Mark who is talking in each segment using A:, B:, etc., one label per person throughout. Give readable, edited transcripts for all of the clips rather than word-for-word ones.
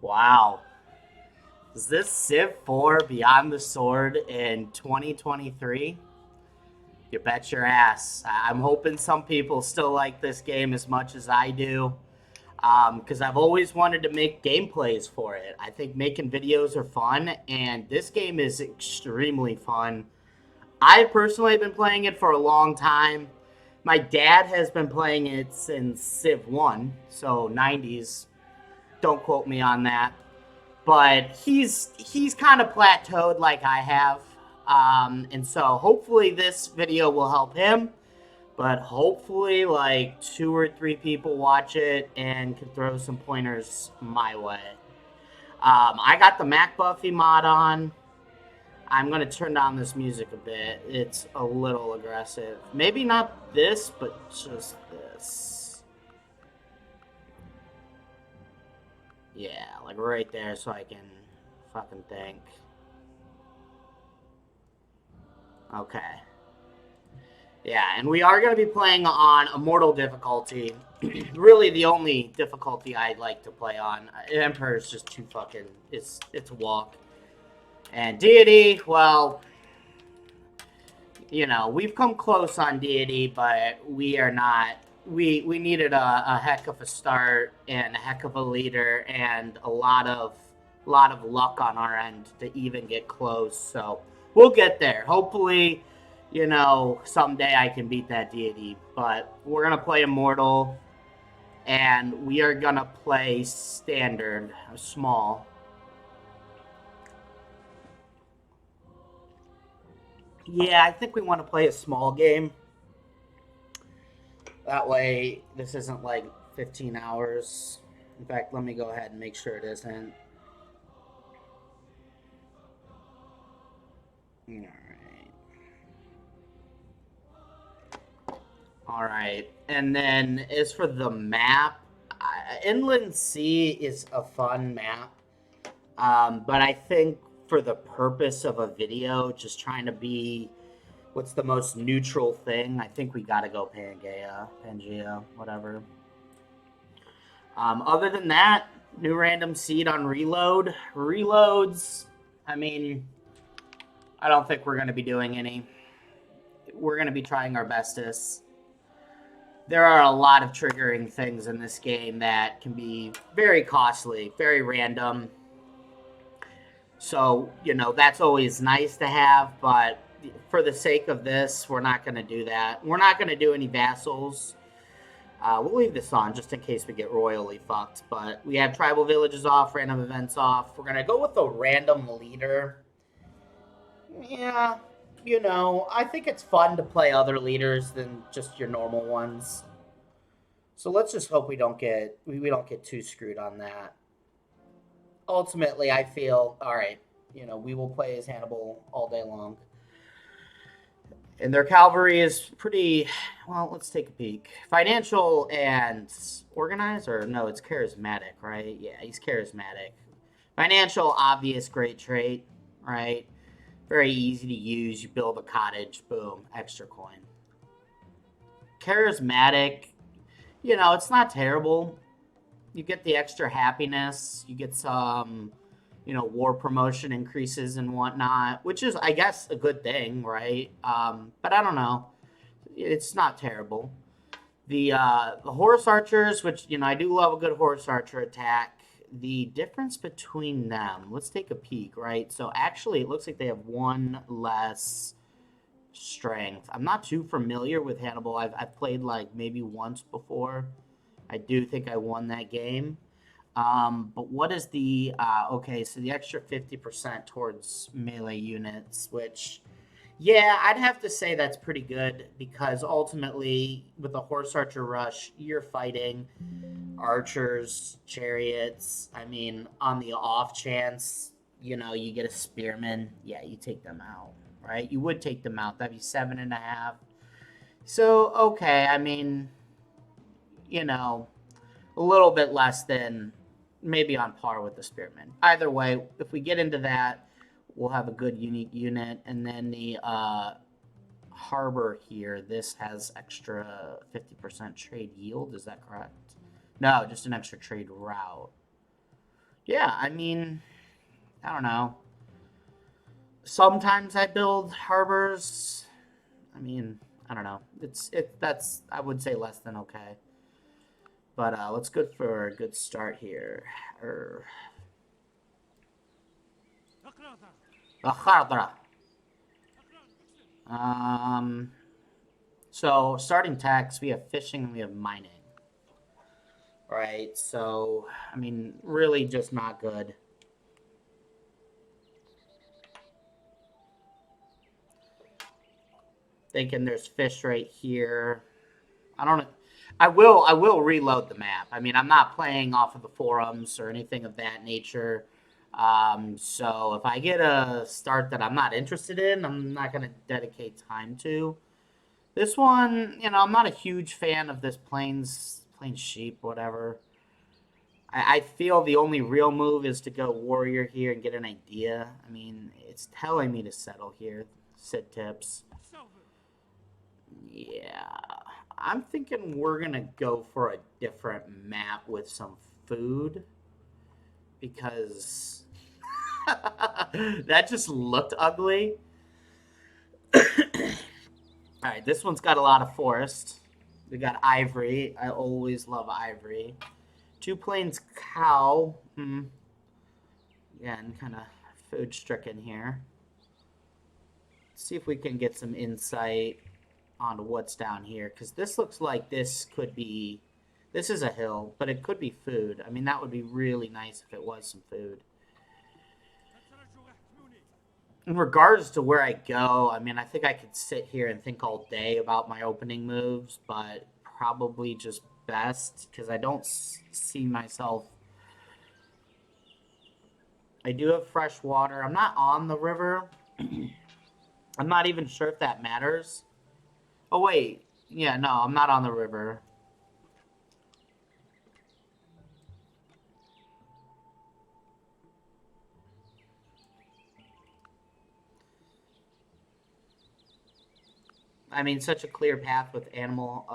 A: Wow. Is this Civ 4 Beyond the Sword in 2023? You bet your ass. I'm hoping some people still like this game as much as I do. Because I've always wanted to make gameplays for it. I think making videos are fun, and this game is extremely fun. I personally have been playing it for a long time. My dad has been playing it since Civ 1, so 90s. Don't quote me on that. But he's kind of plateaued like I have. And so hopefully this video will help him. But hopefully, like 2 or 3 people watch it and can throw some pointers my way. I got the Mac Buffy mod on. I'm gonna turn down this music a bit. It's a little aggressive. Maybe not this, but just this. Yeah, like right there, so I can fucking think. Okay. Yeah, and we are going to be playing on Immortal difficulty. Really, the only difficulty I like to play on. Emperor is just too fucking. It's a walk. And Deity, well, we've come close on Deity, but we are not. We needed a heck of a start and a heck of a leader and a lot of luck on our end to even get close. So we'll get there. Hopefully, someday I can beat that Deity. But we're gonna play Immortal, and we are gonna play Standard, small. Yeah, I think we want to play a small game. That way, this isn't like 15 hours. In fact, let me go ahead and make sure it isn't. All right. All right. And then as for the map, Inland Sea is a fun map. But I think for the purpose of a video, just trying to be what's the most neutral thing, I think we got to go Pangea, whatever. Other than that, new random seed on reload. Reloads, I mean, I don't think we're going to be doing any. We're going to be trying our bestest. There are a lot of triggering things in this game that can be very costly, very random. So, that's always nice to have, but for the sake of this, we're not going to do that. We're not going to do any vassals. We'll leave this on just in case we get royally fucked. But we have tribal villages off, random events off. We're going to go with a random leader. Yeah, I think it's fun to play other leaders than just your normal ones. So let's just hope we don't get too screwed on that. Ultimately, I feel all right. We will play as Hannibal all day long. And their cavalry is pretty, well, let's take a peek. Financial and organized, or no, it's charismatic, right? Yeah, he's charismatic. Financial, obvious, great trait, right? Very easy to use. You build a cottage, boom, extra coin. Charismatic, it's not terrible. You get the extra happiness. You get some, war promotion increases and whatnot, which is, I guess, a good thing, right? But I don't know. It's not terrible. The horse archers, which I do love a good horse archer attack. The difference between them, let's take a peek, right? So actually, it looks like they have one less strength. I'm not too familiar with Hannibal. I've played like maybe once before. I do think I won that game. But what is the okay? So the extra 50% towards melee units, which yeah, I'd have to say that's pretty good because ultimately with a horse archer rush, you're fighting archers, chariots. I mean, on the off chance, you get a spearman, yeah, you take them out, right? You would take them out. That'd be 7.5. So okay, I mean, a little bit less than maybe on par with the spearman. Either way, if we get into that, we'll have a good unique unit. And then the harbor here, this has extra 50% trade yield. Is that correct? No, just an extra trade route. Yeah, I mean, I don't know. Sometimes I build harbors. I mean, I don't know. That's I would say less than okay. But let's go for a good start here. Er, Um, so starting tax, we have fishing and we have mining. Right. So I mean, really just not good. Thinking there's fish right here. I don't. I will reload the map. I mean, I'm not playing off of the forums or anything of that nature. So if I get a start that I'm not interested in, I'm not going to dedicate time to. This one, I'm not a huge fan of this plains sheep, whatever. I feel the only real move is to go warrior here and get an idea. I mean, it's telling me to settle here. Sid tips. Yeah. I'm thinking we're going to go for a different map with some food because that just looked ugly. All right, this one's got a lot of forest. We got ivory. I always love ivory. Two plains cow. Again, kind of food stricken here. Let's see if we can get some insight onto what's down here because this looks like this could be. This is a hill, but it could be food. I mean, that would be really nice if it was some food. In regards to where I go, I mean, I think I could sit here and think all day about my opening moves, but probably just best because I don't see myself. I do have fresh water. I'm not on the river. I'm not even sure if that matters. Oh, wait. Yeah, no, I'm not on the river. I mean, such a clear path with animal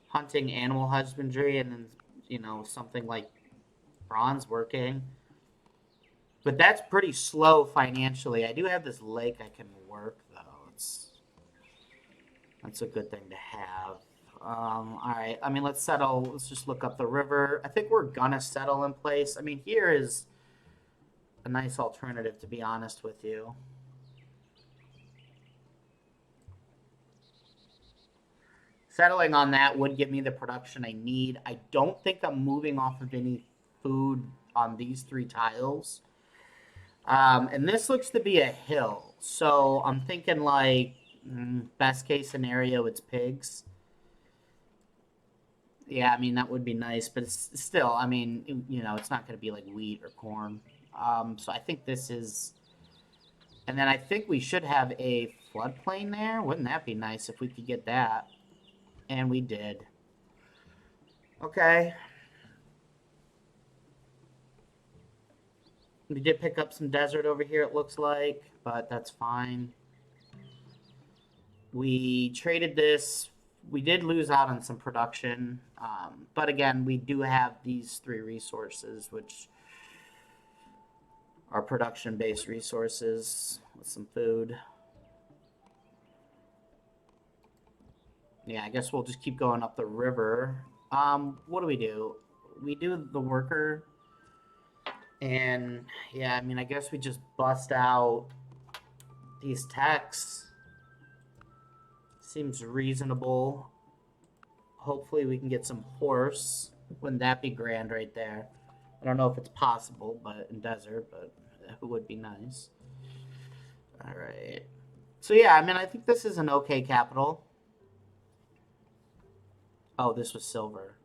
A: hunting, animal husbandry, and then, something like bronze working. But that's pretty slow financially. I do have this lake I can work, though. That's a good thing to have. All right. I mean, let's settle. Let's just look up the river. I think we're gonna settle in place. I mean, here is a nice alternative, to be honest with you. Settling on that would give me the production I need. I don't think I'm moving off of any food on these three tiles. And this looks to be a hill. So I'm thinking like best case scenario, it's pigs. Yeah, I mean that would be nice, but it's still, I mean, it's not going to be like wheat or corn. So I think this is, and then I think we should have a floodplain there. Wouldn't that be nice if we could get that? And we did. Okay. We did pick up some desert over here, it looks like, but that's fine. We traded this. We did lose out on some production, but again, we do have these three resources, which are production-based resources with some food. Yeah, I guess we'll just keep going up the river. What do? We do the worker, and yeah, I mean, I guess we just bust out these techs. Seems reasonable. Hopefully we can get some horse. Wouldn't that be grand right there? I don't know if it's possible, but in desert, but it would be nice. All right. So yeah, I mean, I think this is an okay capital. Oh, this was silver.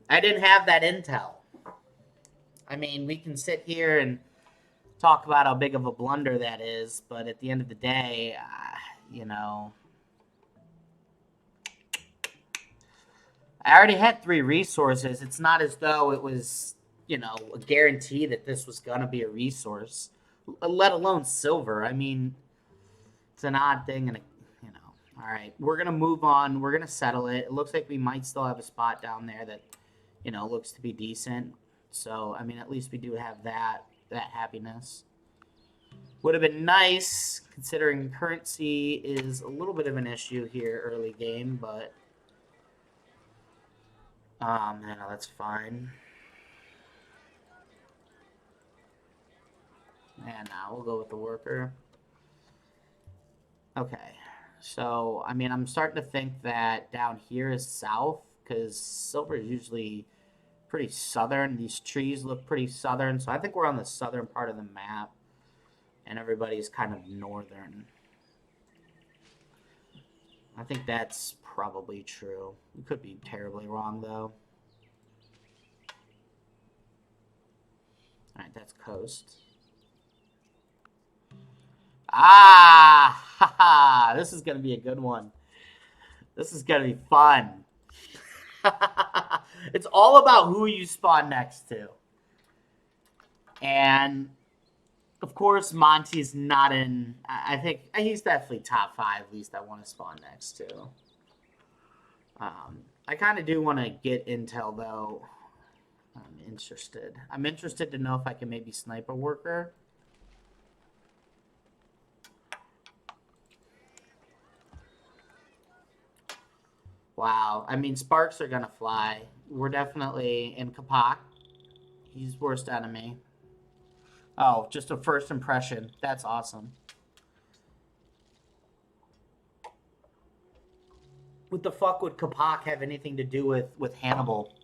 A: I didn't have that intel. I mean, we can sit here and talk about how big of a blunder that is, but at the end of the day, you know, I already had three resources. It's not as though it was, a guarantee that this was going to be a resource, let alone silver. I mean, it's an odd thing, and, All right, we're gonna move on. We're gonna settle it. It looks like we might still have a spot down there that, looks to be decent. So I mean, at least we do have that happiness. Would have been nice considering currency is a little bit of an issue here early game, but no, that's fine. And now we'll go with the worker. Okay. So, I mean, I'm starting to think that down here is south because silver is usually pretty southern. These trees look pretty southern. So I think we're on the southern part of the map and everybody's kind of northern. I think that's probably true. We could be terribly wrong, though. All right, that's coast. Ah! Haha! This is going to be a good one. This is going to be fun. It's all about who you spawn next to. And, of course, Monty's not in... I think he's definitely top 5, at least I want to spawn next to. I kind of do want to get intel, though. I'm interested. I'm interested to know if I can maybe snipe a worker. Wow. I mean, sparks are going to fly. We're definitely in Kapak. He's worst enemy. Oh, just a first impression. That's awesome. What the fuck would Kapak have anything to do with Hannibal?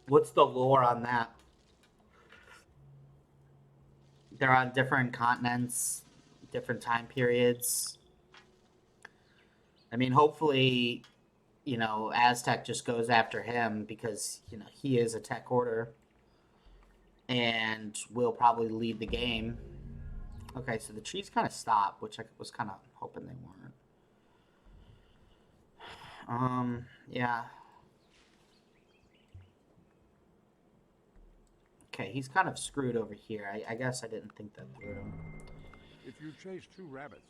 A: What's the lore on that? They're on different continents, different time periods. I mean, hopefully, Aztec just goes after him because, he is a tech order and will probably lead the game. Okay, so the trees kind of stop, which I was kind of hoping they weren't. Yeah. Okay, he's kind of screwed over here. I guess I didn't think that through.
B: If you chase 2 rabbits,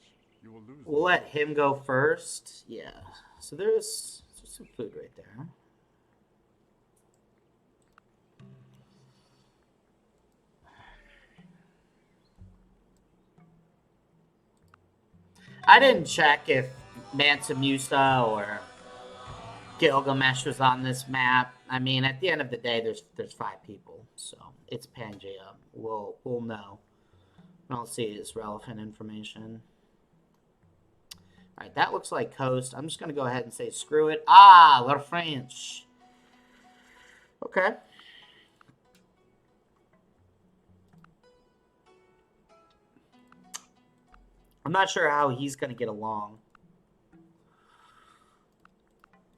B: you will lose.
A: We'll let him go first. Yeah. So there's some food right there. I didn't check if Mansa Musa or Gilgamesh was on this map. I mean, at the end of the day, there's 5 people, so it's Pangea. We'll know. I'll see it's relevant information. All right, that looks like coast. I'm just gonna go ahead and say screw it. Ah, we're French. Okay. I'm not sure how he's gonna get along.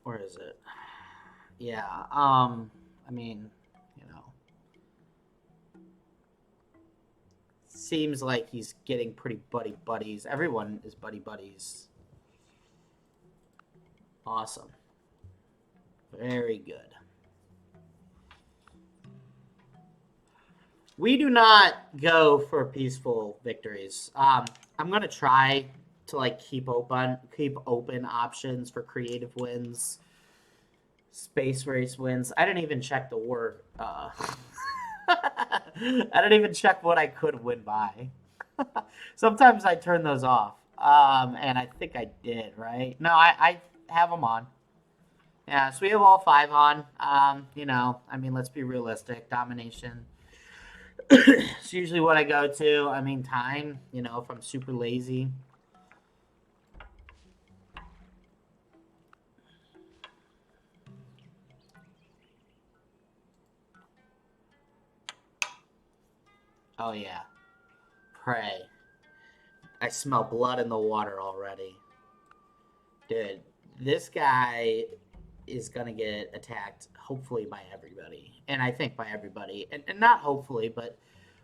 A: Where is it? Yeah. I mean, seems like he's getting pretty buddies. Everyone is buddies. Awesome. Very good. We do not go for peaceful victories. I'm gonna try to keep open options for creative wins, space race wins. I didn't even check the word. I didn't even check what I could win by. Sometimes I turn those off. And I think I did, right? No, I have them on. Yeah, so we have all 5 on. I mean, let's be realistic. Domination. It's usually what I go to. I mean, time, if I'm super lazy. Oh, yeah. Pray. I smell blood in the water already. Dude, this guy is going to get attacked, hopefully, by everybody. And I think by everybody. And not hopefully, but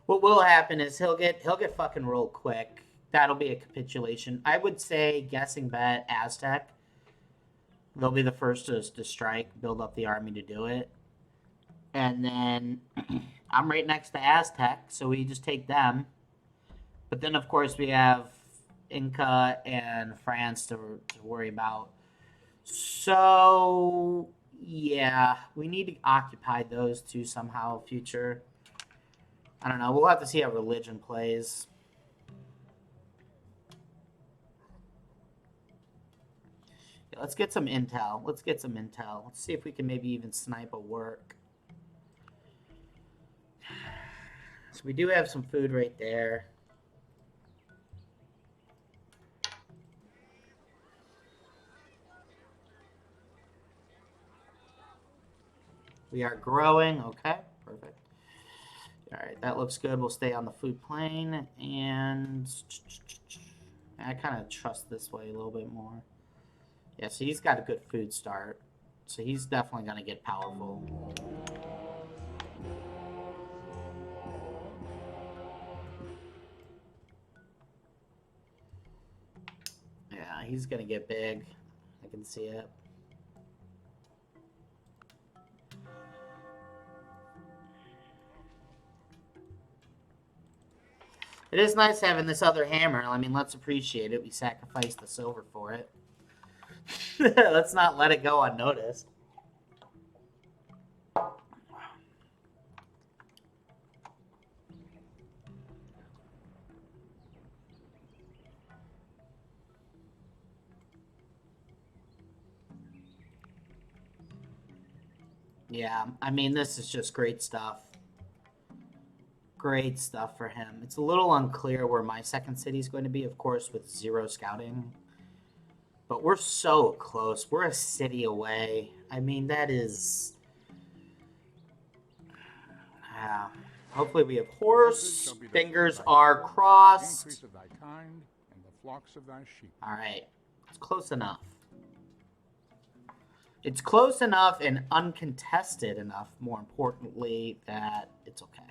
A: what will happen is he'll get fucking rolled quick. That'll be a capitulation. I would say, guessing bet, Aztec. They'll be the first to strike, build up the army to do it. And then I'm right next to Aztec, so we just take them. But then, of course, we have Inca and France to worry about. So, yeah, we need to occupy those two somehow future. I don't know. We'll have to see how religion plays. Yeah, let's get some intel. Let's get some intel. Let's see if we can maybe even snipe a work. So we do have some food right there. We are growing. Okay, perfect. All right, that looks good. We'll stay on the food plane. And I kind of trust this way a little bit more. Yeah, so he's got a good food start. So he's definitely going to get powerful. Yeah, he's going to get big. I can see it. It is nice having this other hammer. I mean, let's appreciate it. We sacrificed the silver for it. Let's not let it go unnoticed. Yeah, I mean, this is just great stuff. Great stuff for him. It's a little unclear where my second city is going to be, of course, with 0 scouting. But we're so close. We're a city away. I mean, that is... hopefully we have horse. Fingers are crossed.
B: Increase of thy kind and the flocks of thy sheep.
A: All right. It's close enough. It's close enough and uncontested enough, more importantly, that it's okay.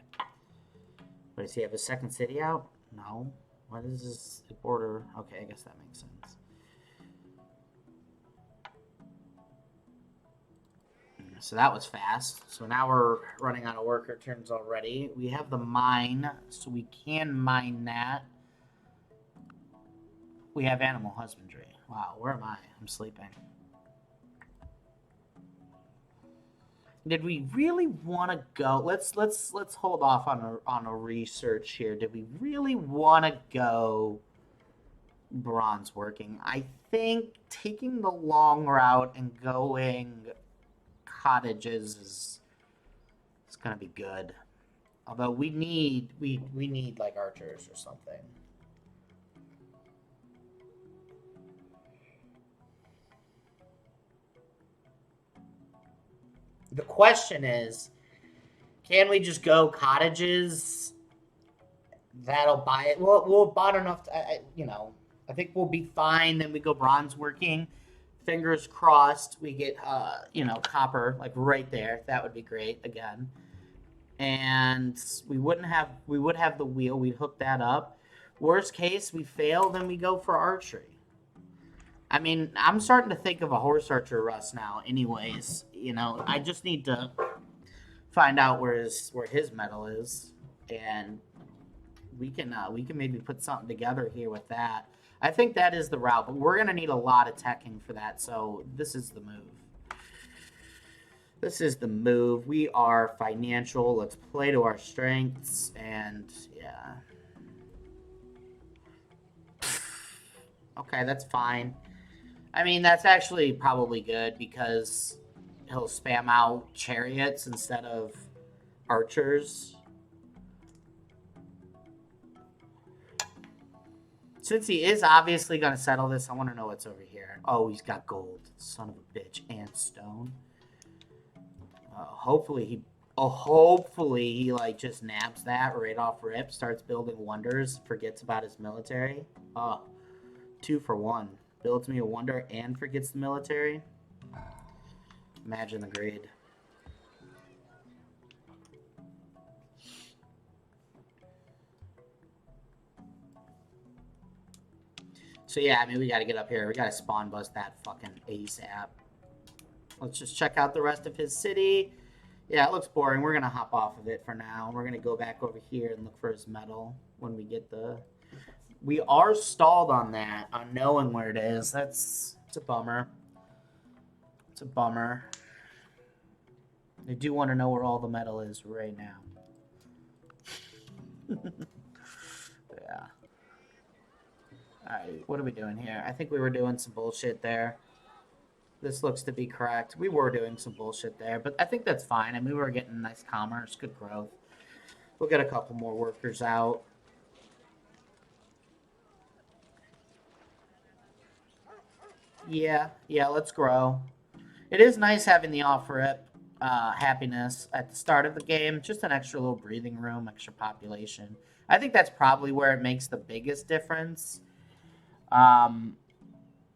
A: But does he have a second city out? No. What is this border? Okay, I guess that makes sense. So that was fast. So now we're running out of worker turns already. We have the mine, so we can mine that. We have animal husbandry. Wow, where am I? I'm sleeping. Did we really want to go? Let's hold off on a research here. Did we really want to go bronze working? I think taking the long route and going cottages is gonna be good. Although we need like archers or something. The question is, can we just go cottages? That'll buy it. We'll bought enough. I think we'll be fine. Then we go bronze working. Fingers crossed we get copper like right there. That would be great again. And we would have the wheel. We'd hook that up. Worst case, we fail. Then we go for archery. I mean, I'm starting to think of a horse archer Russ now. Anyways, I just need to find out where his medal is, and we can maybe put something together here with that. I think that is the route, but we're gonna need a lot of teching for that. So this is the move. This is the move. We are financial. Let's play to our strengths, and yeah. Okay, that's fine. I mean, that's actually probably good because he'll spam out chariots instead of archers. Since he is obviously going to settle this, I want to know what's over here. Oh, he's got gold. Son of a bitch. And stone. Hopefully he like just nabs that right off rip, starts building wonders, forgets about his military. Oh, 2 for 1. Builds me a wonder and forgets the military. Imagine the greed. So yeah, I mean, we got to get up here. We got to spawn bust that fucking ASAP. Let's just check out the rest of his city. Yeah, it looks boring. We're going to hop off of it for now. We're going to go back over here and look for his medal when we get the We are stalled on that, on knowing where it is. It's a bummer. It's a bummer. I do want to know where all the metal is right now. Yeah. Alright, what are we doing here? I think we were doing some bullshit there. This looks to be correct. We were doing some bullshit there, but I think that's fine. I mean, we were getting nice commerce, good growth. We'll get a couple more workers out. Yeah, let's grow. It is nice having the off-rip happiness at the start of the game. Just an extra little breathing room, extra population. I think that's probably where it makes the biggest difference.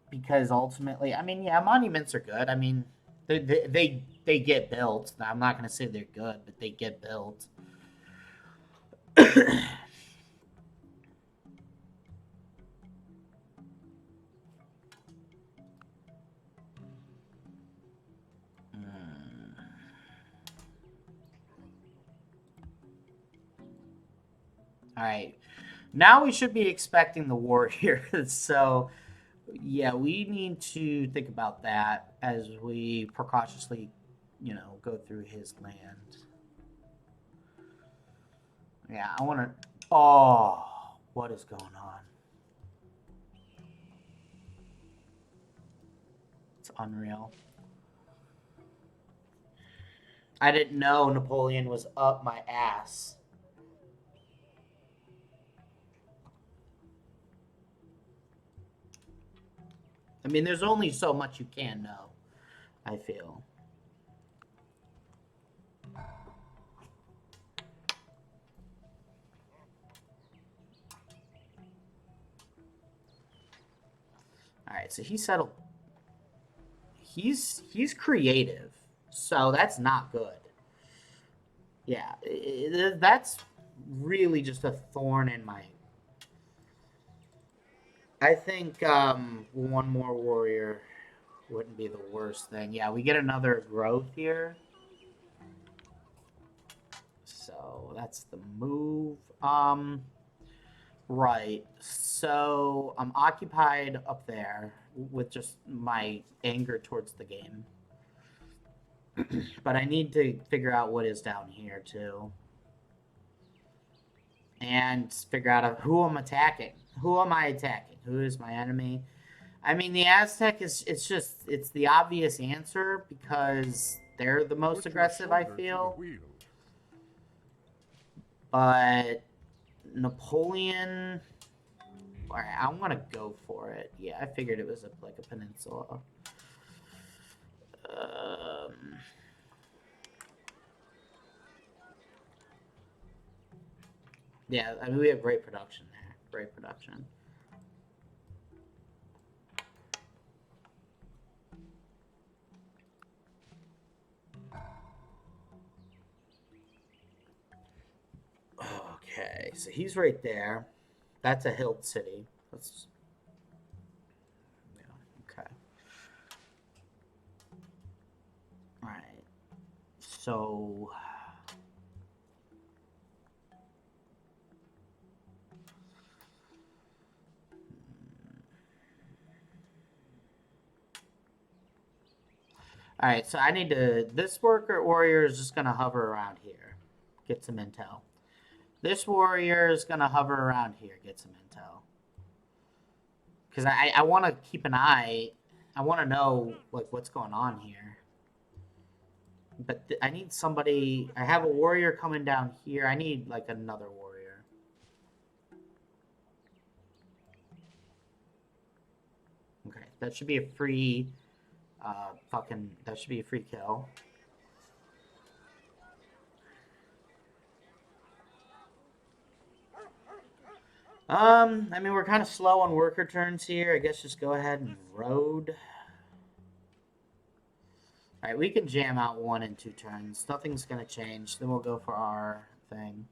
A: Because ultimately, I mean, yeah, monuments are good. I mean, they get built. I'm not going to say they're good, but they get built. All right. Now we should be expecting the warriors. So, yeah, we need to think about that as we precautiously, go through his land. Yeah, I want to. Oh, what is going on? It's unreal. I didn't know Napoleon was up my ass. I mean, there's only so much you can know, I feel. All right, so he settled. He's creative, so that's not good. Yeah, that's really just a thorn in my. I think one more warrior wouldn't be the worst thing. Yeah, we get another growth here. So that's the move. Right. So I'm occupied up there with just my anger towards the game. But I need to figure out what is down here too. And figure out who I'm attacking. Who am I attacking? Who is my enemy? I mean, the Aztec it's the obvious answer because they're the most aggressive, I feel. But Napoleon, all right, I'm gonna go for it. Yeah, I figured it was like a peninsula. Yeah, I mean we have great production there. Great production. Okay, so he's right there. That's a hill city. Let's. Yeah. Okay. All right. So. All right, so I need to. This warrior is just gonna hover around here, get some intel. This warrior is gonna hover around here, get some intel. Because I want to keep an eye. I want to know like what's going on here. But I need somebody. I have a warrior coming down here. I need like another warrior. Okay, that should be a free. That should be a free kill. I mean, we're kind of slow on worker turns here. I guess just go ahead and road. All right, we can jam out 1 and 2 turns. Nothing's going to change. Then we'll go for our thing.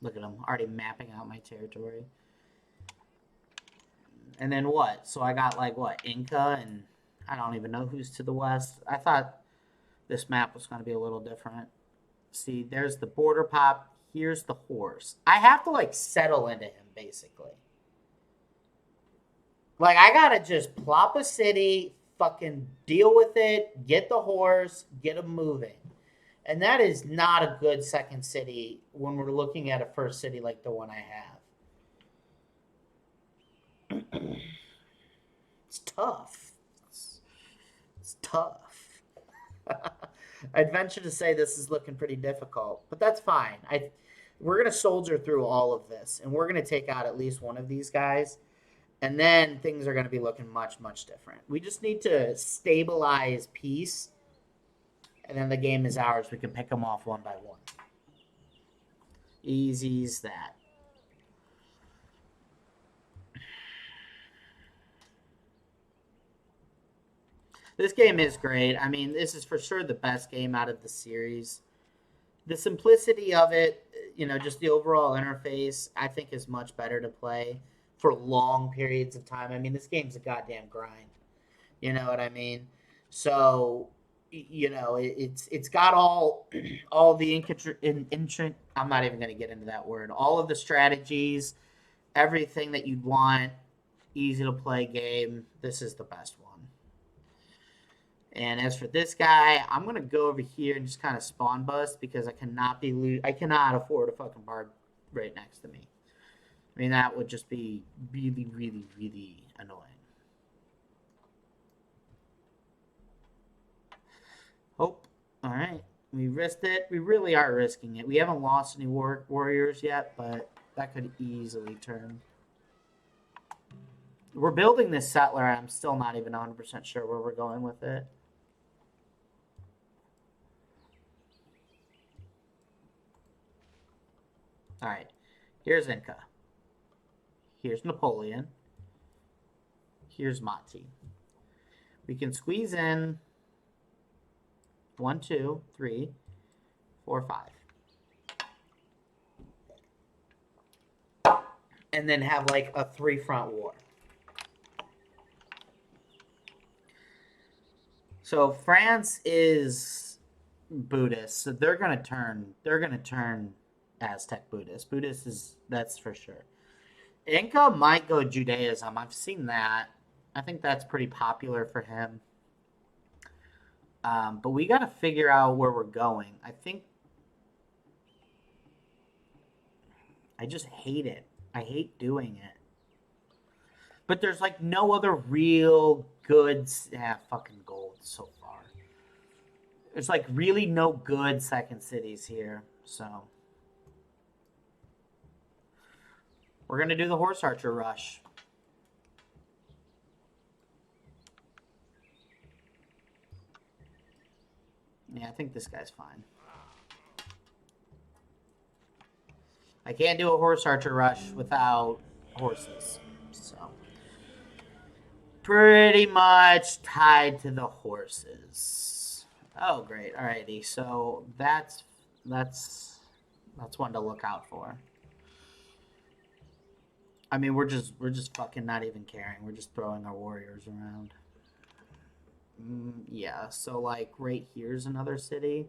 A: Look at them, already mapping out my territory. And then what? So I got like what? Inca, and I don't even know who's to the west. I thought this map was going to be a little different. See, there's the border pop. Here's the horse. I have to like settle into him basically. Like I gotta just plop a city, fucking deal with it, get the horse, get him moving. And that is not a good second city when we're looking at a first city like the one I have. It's tough. It's tough. I'd venture to say this is looking pretty difficult, but that's fine. We're going to soldier through all of this, and we're going to take out at least one of these guys, and then things are going to be looking much, much different. We just need to stabilize peace, and then the game is ours. We can pick them off one by one. Easy as that. This game is great. I mean, this is for sure the best game out of the series. The simplicity of it, you know, just the overall interface, I think is much better to play for long periods of time. I mean, this game's a goddamn grind. You know what I mean? So, you know, it's got all the I'm not even going to get into that word. All of the strategies, everything that you'd want, easy to play game. This is the best one. And as for this guy, I'm going to go over here and just kind of spawn bust because I cannot afford a fucking bard right next to me. I mean, that would just be really, really, really annoying. Oh, all right. We risked it. We really are risking it. We haven't lost any warriors yet, but that could easily turn. We're building this settler. I'm still not even 100% sure where we're going with it. All right, here's Inca. Here's Napoleon. Here's Mati. We can squeeze in 1, 2, 3, 4, 5. And then have like a 3-front war. So France is Buddhist, so they're gonna turn Aztec Buddhist. That's for sure. Inca might go Judaism. I've seen that. I think that's pretty popular for him. But we got to figure out where we're going. I just hate it. I hate doing it. But there's like no other real good fucking gold so far. There's like really no good second cities here, so we're gonna do the horse archer rush. Yeah, I think this guy's fine. I can't do a horse archer rush without horses, so pretty much tied to the horses. Oh, great. Alrighty, so that's one to look out for. I mean, we're just fucking not even caring. We're just throwing our warriors around. Yeah, so like right here's another city.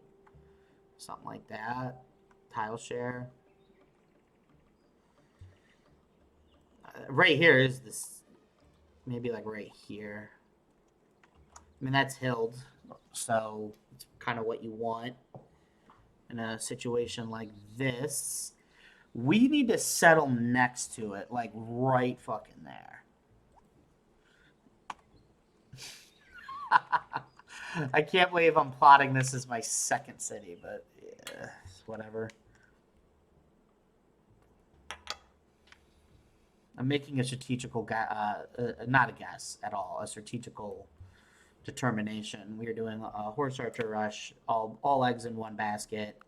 A: Something like that. Tile share. Right here is this. Maybe like right here. I mean, that's Hild. So it's kind of what you want in a situation like this. We need to settle next to it, like right fucking there. I can't believe I'm plotting this as my second city, but yeah, whatever. I'm making a strategical, not a guess at all, a strategical determination. We are doing a horse archer rush, all eggs in one basket.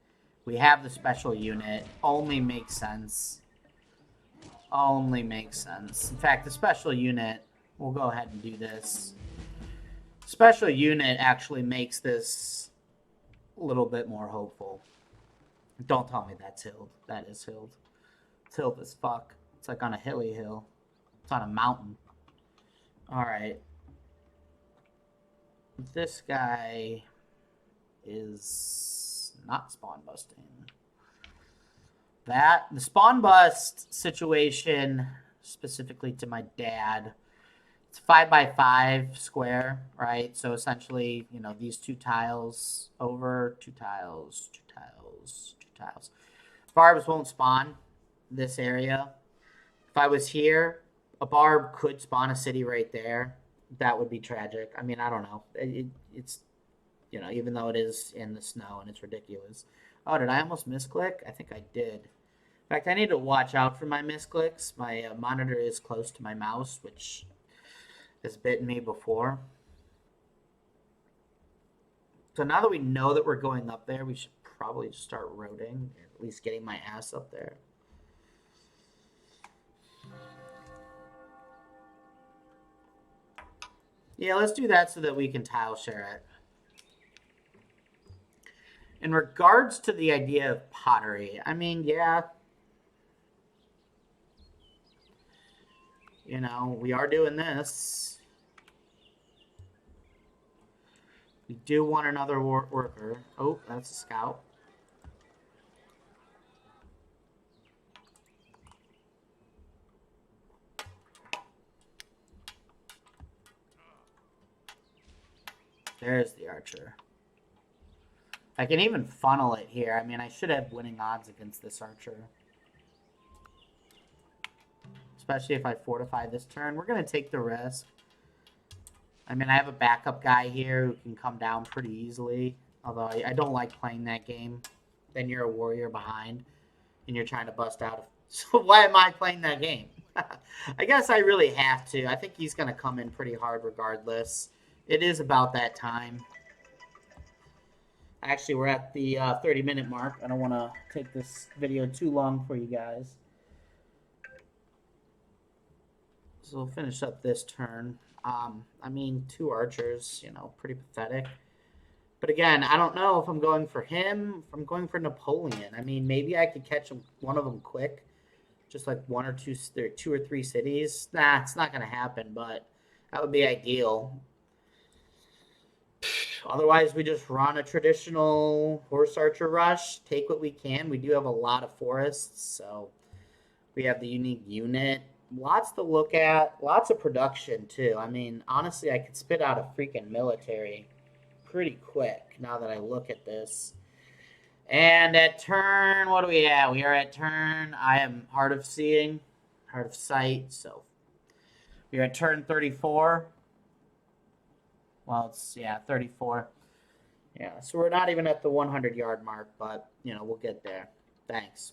A: We have the special unit. Only makes sense. Only makes sense. In fact, the special unit, we'll go ahead and do this. Special unit actually makes this a little bit more hopeful. Don't tell me that's Hild. That is Hild. It's hilly as fuck. It's like on a hilly hill. It's on a mountain. Alright. This guy is not spawn busting. The spawn bust situation, specifically to my dad, it's 5x5 square, right? So essentially, these two tiles over, two tiles, two tiles, two tiles. Barbs won't spawn this area. If I was here, a barb could spawn a city right there. That would be tragic. I mean, I don't know. It's, even though it is in the snow and it's ridiculous. Oh, did I almost misclick? I think I did. In fact, I need to watch out for my misclicks. My monitor is close to my mouse, which has bitten me before. So now that we know that we're going up there, we should probably just start roading, at least getting my ass up there. Yeah, let's do that so that we can tile share it. In regards to the idea of pottery, I mean, yeah. We are doing this. We do want another worker. Oh, that's a scout. There's the archer. I can even funnel it here. I mean, I should have winning odds against this archer. Especially if I fortify this turn. We're going to take the risk. I mean, I have a backup guy here who can come down pretty easily. Although I don't like playing that game. Then you're a warrior behind. And you're trying to bust out. So why am I playing that game? I guess I really have to. I think he's going to come in pretty hard regardless. It is about that time. Actually, we're at the 30-minute mark. I don't want to take this video too long for you guys. So we'll finish up this turn. I mean, two archers, pretty pathetic. But again, I don't know if I'm going for him, if I'm going for Napoleon. I mean, maybe I could catch one of them quick. Just like one or two or three cities. Nah, it's not going to happen, but that would be ideal. Otherwise, we just run a traditional horse archer rush, take what we can. We do have a lot of forests, so we have the unique unit. Lots to look at, lots of production, too. I mean, honestly, I could spit out a freaking military pretty quick now that I look at this. And at turn, what are we at? We are at turn. I am hard of seeing, hard of sight, so we are at turn 34. Well, it's, 34. Yeah, so we're not even at the 100-yard mark, but, we'll get there. Thanks.